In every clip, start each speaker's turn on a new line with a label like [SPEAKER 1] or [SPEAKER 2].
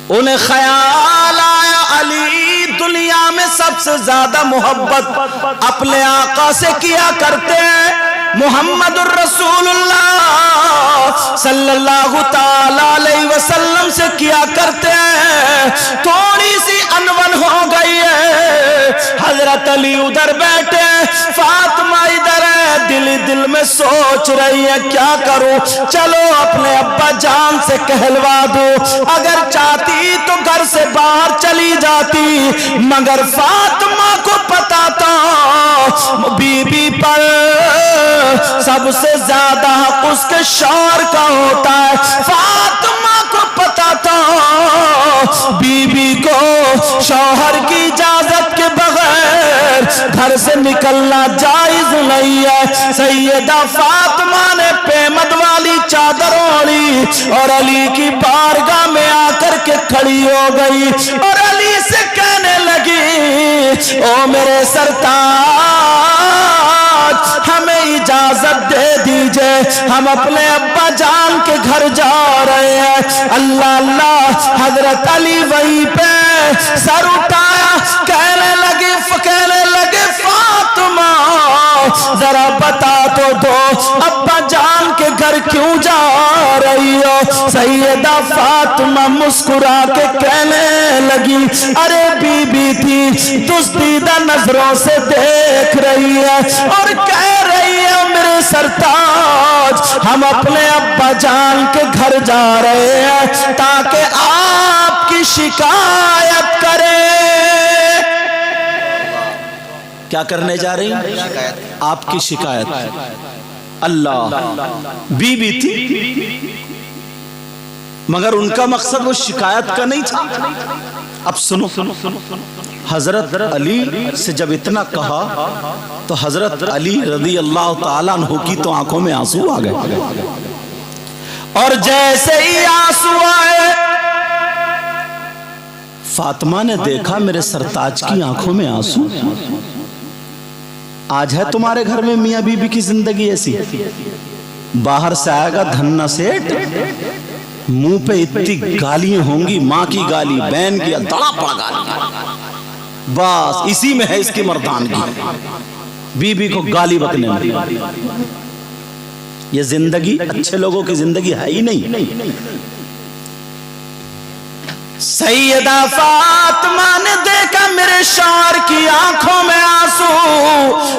[SPEAKER 1] انہیں خیال آیا علی دنیا میں سب سے زیادہ محبت اپنے آقا سے کیا کرتے ہیں، محمد الرسول اللہ صلی اللہ تعالی علیہ وسلم سے کیا کرتے ہیں۔ تھوڑی سی انون ہو گئی ہے، حضرت علی ادھر بیٹھے، فاطمہ ادھر ہے، دل میں سوچ رہی ہے کیا کروں، چلو اپنے ابا جان سے کہلوا دو، اگر چاہتی تو گھر سے باہر چلی جاتی، مگر فاطمہ کو پتا تھا بی بی پر سب سے زیادہ حق اس کے شوہر کا ہوتا ہے۔ فاطمہ کو پتا تھا بی بی کو شوہر کی اجازت کے بغیر گھر سے نکلنا جائز نہیں ہے۔ سیدہ فاطمہ نے پیمد والی چادر اوڑھی اور علی کی بارگاہ میں آ کر کے کھڑی ہو گئی اور علی سے کہنے لگی، او میرے سرتاج، ہمیں اجازت دے دیجئے، ہم اپنے ابا جان کے گھر جا رہے ہیں۔ اللہ اللہ، حضرت علی وہیں پہ سر اٹھایا، کہنے لگے فاطمہ ذرا بتا تو دو ابا جان کے گھر کیوں جا رہی ہو؟ سیدہ فاطمہ مسکرا کے کہنے لگی، ارے بی بی تھی دزدیدہ نظروں سے دیکھ رہی ہے اور کہہ رہی ہے میرے سرتاج، ہم اپنے ابا جان کے گھر جا رہے ہیں تاکہ آپ کی شکایت کریں۔ کیا کرنے جا رہی ہیں؟ آپ کی شکایت۔ اللہ، بی بی تھی مگر ان کا مقصد وہ شکایت کا نہیں تھا۔ اب سنو، حضرت علی سے جب اتنا کہا تو حضرت علی رضی اللہ تعالیٰ عنہ کی تو آنکھوں میں آنسو آ گئے، اور جیسے ہی آنسو آئے فاطمہ نے دیکھا میرے سرتاج کی آنکھوں میں آنسو۔ آج ہے تمہارے گھر میں میاں بی بی کی زندگی ایسی، باہر سے آئے گا دھنا سیٹ، منہ پہ اتنی گالیاں ہوں گی، ماں کی گالی، بہن کی، دڑا پڑا گالی، بس اسی میں ہے اس کی مردانگی، بی بی کو گالی بکنے میں۔ یہ زندگی اچھے لوگوں کی زندگی ہے ہی نہیں۔ سیدہ فاطمہ نے دیکھا میرے شوہر کی آنکھوں میں آنسو،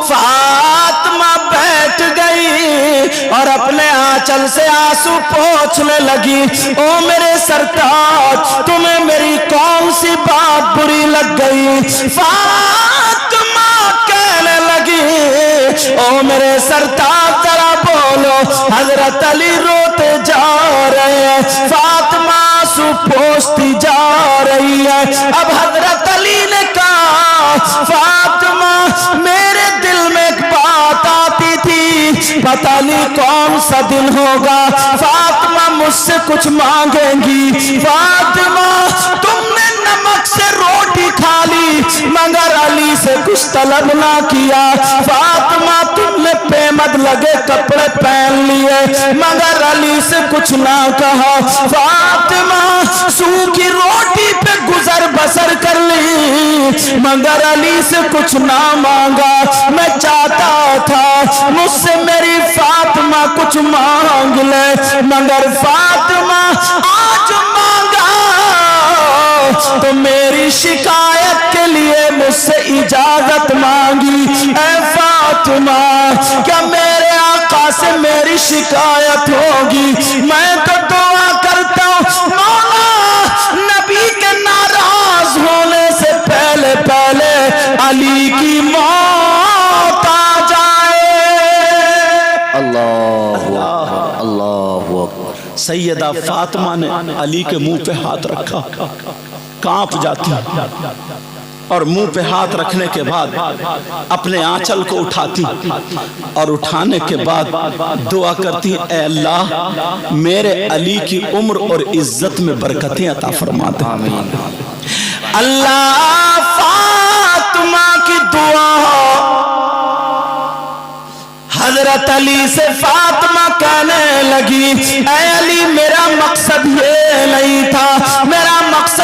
[SPEAKER 1] فاطمہ بیٹھ گئی اور اپنے آنچل سے آنسو پوچھنے لگی، او میرے سرتاج تمہیں میری کون سی بات بری لگ گئی؟ فاطمہ کہنے لگی، او میرے سرتاج ذرا بولو، حضرت علی روتے جا رہے ہیں۔ فاطمہ آنسو پوچھتی جا رہی ہے۔ اب حضرت علی نے کہا، فاطمہ میرے دل میں ایک بات آتی تھی، پتہ نہیں کون سا دن ہوگا فاطمہ مجھ سے کچھ مانگیں گی۔ فاطمہ تم نے نمک سے روٹی کھا لی مگر علی سے کچھ طلب نہ کیا، فاطمہ تم نے پیمد لگے کپڑے پہن لیے مگر علی سے کچھ نہ کہا، فاطمہ سوکھی روٹی پہ گزر بسر کر لی مگر علی سے کچھ نہ مانگا۔ میں چاہتا تھا مجھ سے میری فاطمہ کچھ مانگ لے مگر فاطمہ آج مانگا تو میری شکایت کے لیے مجھ سے اجازت مانگی۔ اے فاطمہ کیا میرے آقا سے میری شکایت ہوگی؟ میں تو دعا کرتا ہوں مولا نبی کے ناراض ہونے سے پہلے علی کی موت آ جائے۔
[SPEAKER 2] اللہ اکبر۔
[SPEAKER 1] سیدہ فاطمہ نے علی کے منہ پہ ہاتھ رکھا، کانپ جاتی اور منہ پہ ہاتھ رکھنے کے بعد اپنے آنچل کو اٹھاتی اور اٹھانے کے بعد دعا کرتی، اے اللہ میرے علی کی عمر اور عزت میں برکتیں عطا فرما دے۔ اللہ فاطمہ کی دعا حضرت علی سے فاطمہ کہنے لگی، اے علی میرا مقصد یہ نہیں تھا، میرا مقصد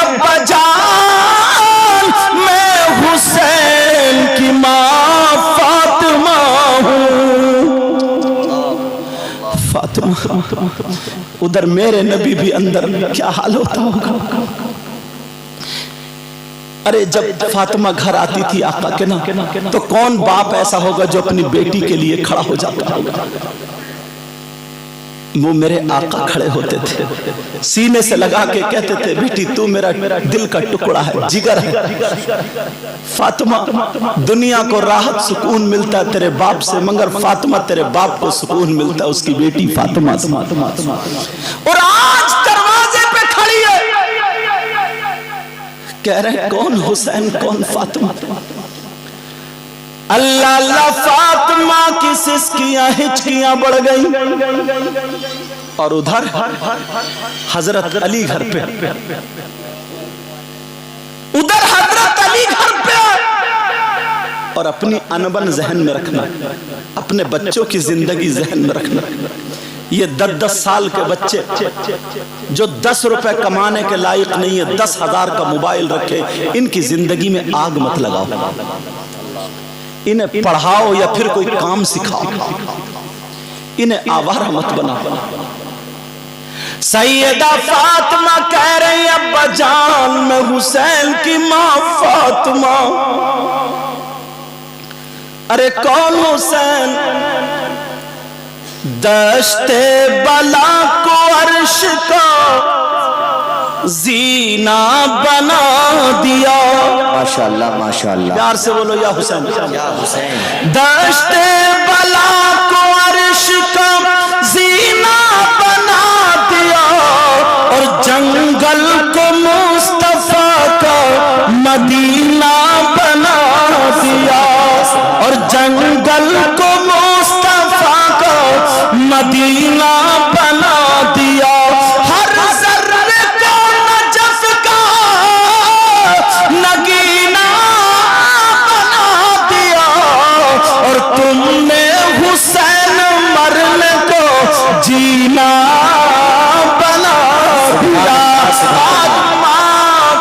[SPEAKER 1] ابا جان میں حسین کی ماں فاطمہ ہوں۔ فاطمہ، ادھر میرے نبی بھی اندر کیا حال ہوتا ہوگا۔ ارے جب فاطمہ گھر آتی تھی آقا کے نا، تو کون باپ ایسا ہوگا جو اپنی بیٹی کے لیے کھڑا ہو جاتا ہوگا۔ وہ میرے آقا کھڑے ہوتے تھے، سینے سے لگا کے کہتے تھے بیٹی تو میرا دل کا ٹکڑا ہے، جگر ہے۔ فاطمہ، دنیا کو راحت سکون ملتا ہے تیرے باپ سے، مگر فاطمہ تیرے باپ کو سکون ملتا ہے اس کی بیٹی فاطمہ سے۔ اور آج دروازے پہ کھڑی ہے، کہہ رہے کون حسین کون فاطمہ۔ اللہ اللہ، فاطمہ کی سسکیاں ہچکیاں بڑھ گئی، اور ادھر حضرت علی گھر پہ، ادھر حضرت علی گھر پہ۔ اور اپنی انبن ذہن میں رکھنا، اپنے بچوں کی زندگی ذہن میں رکھنا۔ یہ 10 سال کے بچے جو 10 روپے کمانے کے لائق نہیں ہے، 10,000 کا موبائل رکھے، ان کی زندگی میں آگ مت لگاؤ، انہیں پڑھاؤ یا پھر کوئی کام سکھاؤ، انہیں آوارہ مت بناؤ۔ سیدہ فاطمہ کہہ رہی ابا جان میں حسین کی ماں فاطمہ۔ ارے کون حسین؟ دشت بلا کو عرش کا زینہ بنا دیا۔
[SPEAKER 2] ماشاءاللہ ماشاءاللہ،
[SPEAKER 1] پیار سے بولو یا حسین،
[SPEAKER 2] یا حسین۔
[SPEAKER 1] دشت بلا کو عرش کا زینہ بنا دیا، اور جنگل کو مصطفیٰ کا مدینہ بنا دیا، اور جنگل کو مصطفیٰ کا مدینہ بنا دیا۔ ہر ذرے کو نجف کا نگینہ بنا دیا، اور تم نے حسین مرنے کو جینا بنا دیا۔ فاطمہ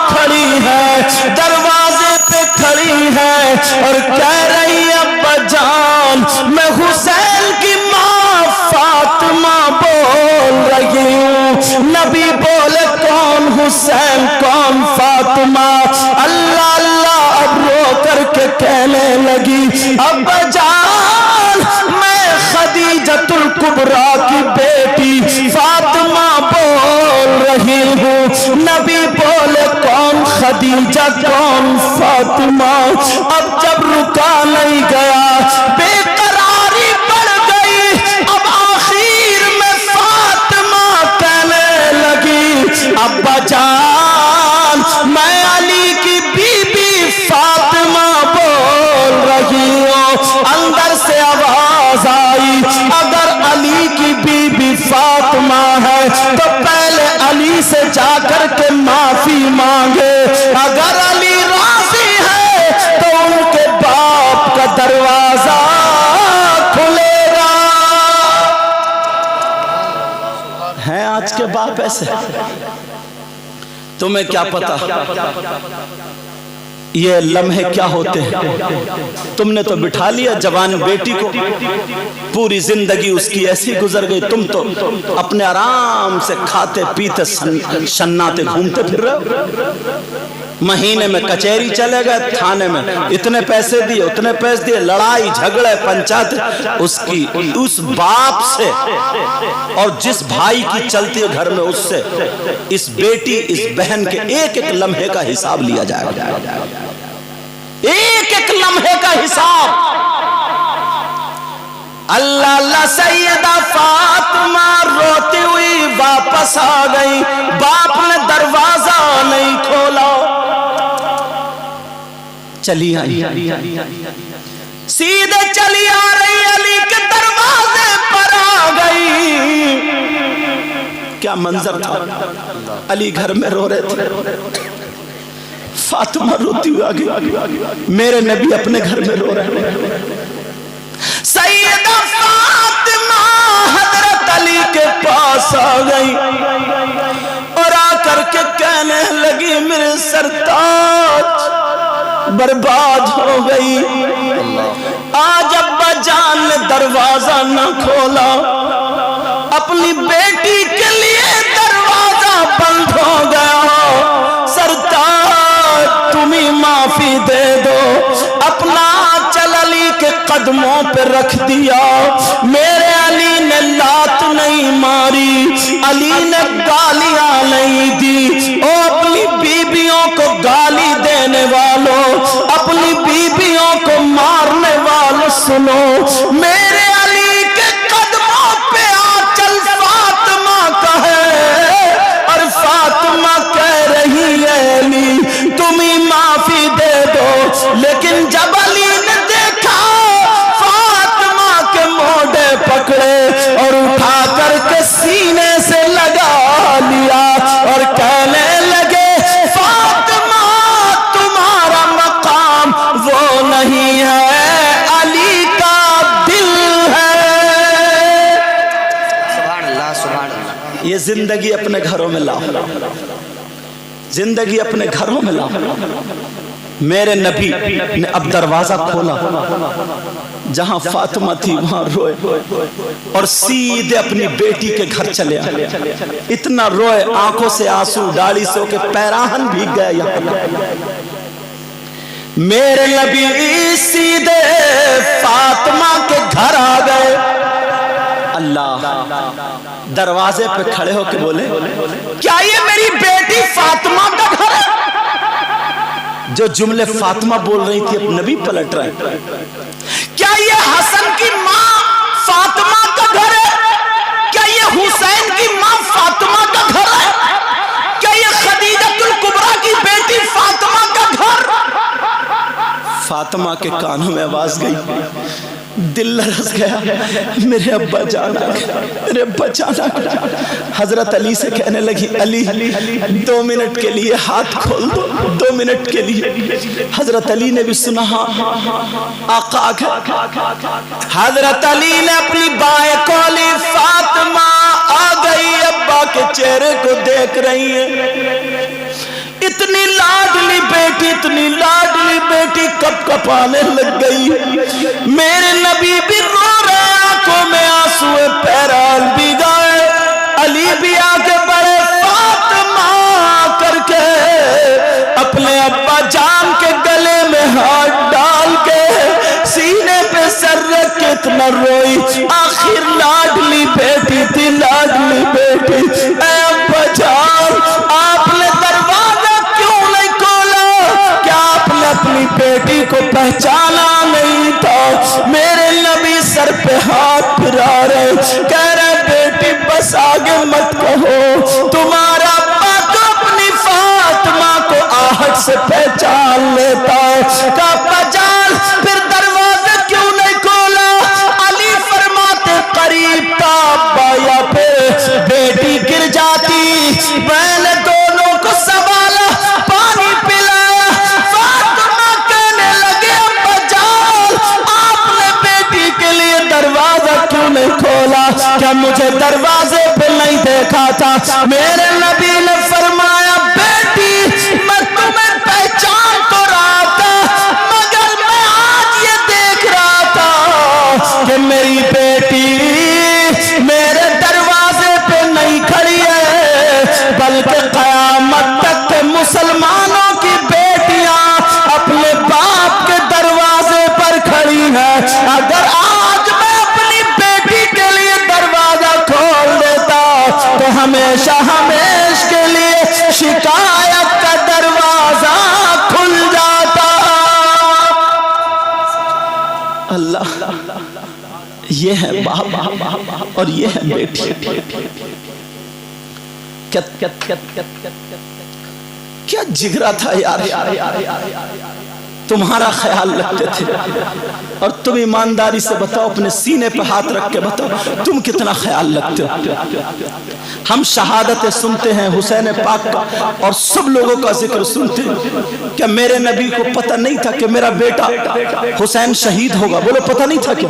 [SPEAKER 1] کھڑی ہے دروازے پہ کھڑی ہے، اور کہہ رہی ابا جان میں حسین کی ماں فاطمہ بول رہی ہوں۔ نبی بولے کون حسین کون فاطمہ؟ اللہ اللہ، اب رو کر کے کہنے لگی ابا جان میں خدیجۃ الکبریٰ کی بیٹی فاطمہ بول رہی ہوں۔ نبی بولے کون خدیجہ کون فاطمہ؟ اب جب رکا نہیں گیا، بے قراری بڑھ گئی، اب آخر میں فاطمہ کہنے لگی ابا جان میں علی کی بی بی فاطمہ بول رہی ہوں۔ اندر سے آواز آئی اگر علی کی بی بی فاطمہ ہے تو پہلے علی سے جا کر کے معافی مانگے، اگر علی راضی ہے تو ان کے باپ کا دروازہ کھلے گا۔ ہیں آج کے باپ ایسے؟ تمہیں کیا پتا یہ لمحے کیا ہوتے ہیں؟ تم نے تو بٹھا لیا جوان بیٹی کو، پوری زندگی اس کی ایسی گزر گئی، تم تو اپنے آرام سے کھاتے پیتے شناتے گھومتے پھر رہے ہو۔ مہینے میں کچہری چلے گئے، تھانے میں اتنے پیسے دیے اتنے پیسے دیے، لڑائی جھگڑے پنچایت، اس باپ سے اور جس بھائی کی چلتی ہے گھر میں اس سے اس بیٹی اس بہن کے ایک ایک لمحے کا حساب لیا جائے گا، ایک ایک لمحے کا حساب۔ اللہ اللہ، سیدہ فاطمہ روتی ہوئی واپس آ گئی، باپ نے دروازہ نہیں کھولا، چلی آئی سیدھے چلی آ رہی علی کے دروازے پر آ گئی۔ کیا منظر تھا، علی گھر میں رو رہے تھے، فاطمہ روتی ہوئی آ گئی، میرے نبی اپنے گھر میں رو رہے ہیں۔ سیدہ فاطمہ حضرت علی کے پاس آ گئی اور آ کر کے کہنے لگی میرے سرتاج برباد ہو گئی. آج ابا جان نے دروازہ نہ کھولا, اپنی بیٹی کے لیے دروازہ بند ہو گیا. سرتاج تمہیں معافی دے دو. اپنا چل علی کے قدموں پہ رکھ دیا. میرے علی نے لات نہیں ماری, علی نے گالیاں نہیں دی. او اپنی بیویوں کو گالی دینے والوں, اپنی بیویوں کو مارنے والوں سنو, میرے علی کے قدموں پہ آنچل فاطمہ کا ہے, اور فاطمہ کہہ رہی ہے علی تمہیں معافی دے دو. لیکن جب علی نے دیکھا فاطمہ کے موڈے پکڑے اور اٹھا کر کے سینے سے لگا لیا اور کہنے لگے فاطمہ تمہارا مقام وہ نہیں ہے, علی کا دل ہے.
[SPEAKER 2] سبحان اللہ سبحان اللہ.
[SPEAKER 1] یہ زندگی اپنے گھروں میں لاؤ, زندگی اپنے گھروں میں لاؤ. میرے نبی نے اب دروازہ کھولا, جہاں فاطمہ تھی وہاں روئے اور سیدھے اپنی بیٹی کے گھر چلے آئے. اتنا روئے آنکھوں سے آنسو, داڑھی سے کے پیراہن بھیگ گئے. یہاں میرے نبی سیدھے فاطمہ کے گھر آ گئے. اللہ دروازے پہ کھڑے ہو کے بولے کیا یہ میری بیٹی فاطمہ کا گھر ہے؟ جو جملے فاطمہ بول رہی تھی اب نبی پلٹ رہے. کیا یہ حسن کی ماں فاطمہ کا گھر ہے؟ کیا یہ حسین کی ماں فاطمہ کا گھر ہے؟ کیا یہ خدیجۃ الکبریٰ کی بیٹی فاطمہ کا گھر؟ فاطمہ کے کانوں میں آواز گئی, دل لرز گیا, میرے ابا جانا, میرے ابا جانا. حضرت علی سے کہنے لگی علی 2 منٹ کے لیے ہاتھ کھول دو, 2 منٹ کے لیے. حضرت علی نے بھی سنا آقا آ گئے. حضرت علی نے اپنی بائیں کھولی, فاطمہ آ گئی, ابا کے چہرے کو دیکھ رہی ہے. اتنی لاڈلی بیٹی, اتنی لاڈلی بیٹی کپ کپانے لگ گئی. میرے نبی بھی رو رہے, آنکھوں میں آنسو, پیرال بھی گئے. علی بھی آگے بڑھے, فاطمہ کر کے اپنے ابا جان کے گلے میں ہاتھ ڈال کے سینے پہ سر رکھ کے اتنا روئی. آخر لاڈلی بیٹی تھی, لاڈلی بیٹی. اے ابا جان آپ نے دروازہ کیوں نہیں کھولا؟ کیا آپ نے اپنی بیٹی کو پہچانا نہیں تھا؟ میرے نبی سر پہ ہاتھ پھرا رہے, کہہ رہے بیٹی بس آگے مت کہو, تمہارا ابا تو اپنی فاطمہ کو آہٹ سے پہچان لیتا ہے. کہا ابا جان پھر دروازے کیوں نہیں کھولا؟ علی فرماتے قریب تھا ابا یا پھر بیٹی گر جاتی, میں نے دونوں کو سنبھالا, پانی پلایا. فاطمہ کہنے لگے ابا جان آپ نے بیٹی کے لیے دروازہ کیوں نہیں کھولا؟ کیا مجھے دروازے پہ نہیں دیکھا تھا؟ میرے نبی نے فرمایا بیٹی میں تمہیں پہچان تو رہا تھا, مگر میں آج یہ دیکھ رہا تھا کہ میری بیٹی میرے دروازے پہ نہیں کھڑی ہے, بلکہ قیامت تک کے مسلمانوں کی بیٹیاں اپنے باپ کے دروازے پر کھڑی ہیں. اگر آج میں اپنی بیٹی کے لیے دروازہ کھول دیتا تو ہمیشہ ہمیشہ کے لیے شکایت کا دروازہ کھل جاتا. اللہ یہ ہے باپ اور یہ ہے بیٹی. کیا جگرا تھا یار, تمہارا خیال رکھتے تھے. اور تم ایمانداری سے بتاؤ, اپنے سینے پہ ہاتھ رکھ کے بتاؤ تم کتنا خیال رکھتے ہو. ہم شہادتیں سنتے ہیں حسین پاک کا اور سب لوگوں کا ذکر سنتے ہیں. کیا میرے نبی کو پتہ نہیں تھا کہ میرا بیٹا حسین شہید ہوگا؟ بولو پتہ نہیں تھا کیا؟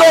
[SPEAKER 1] 2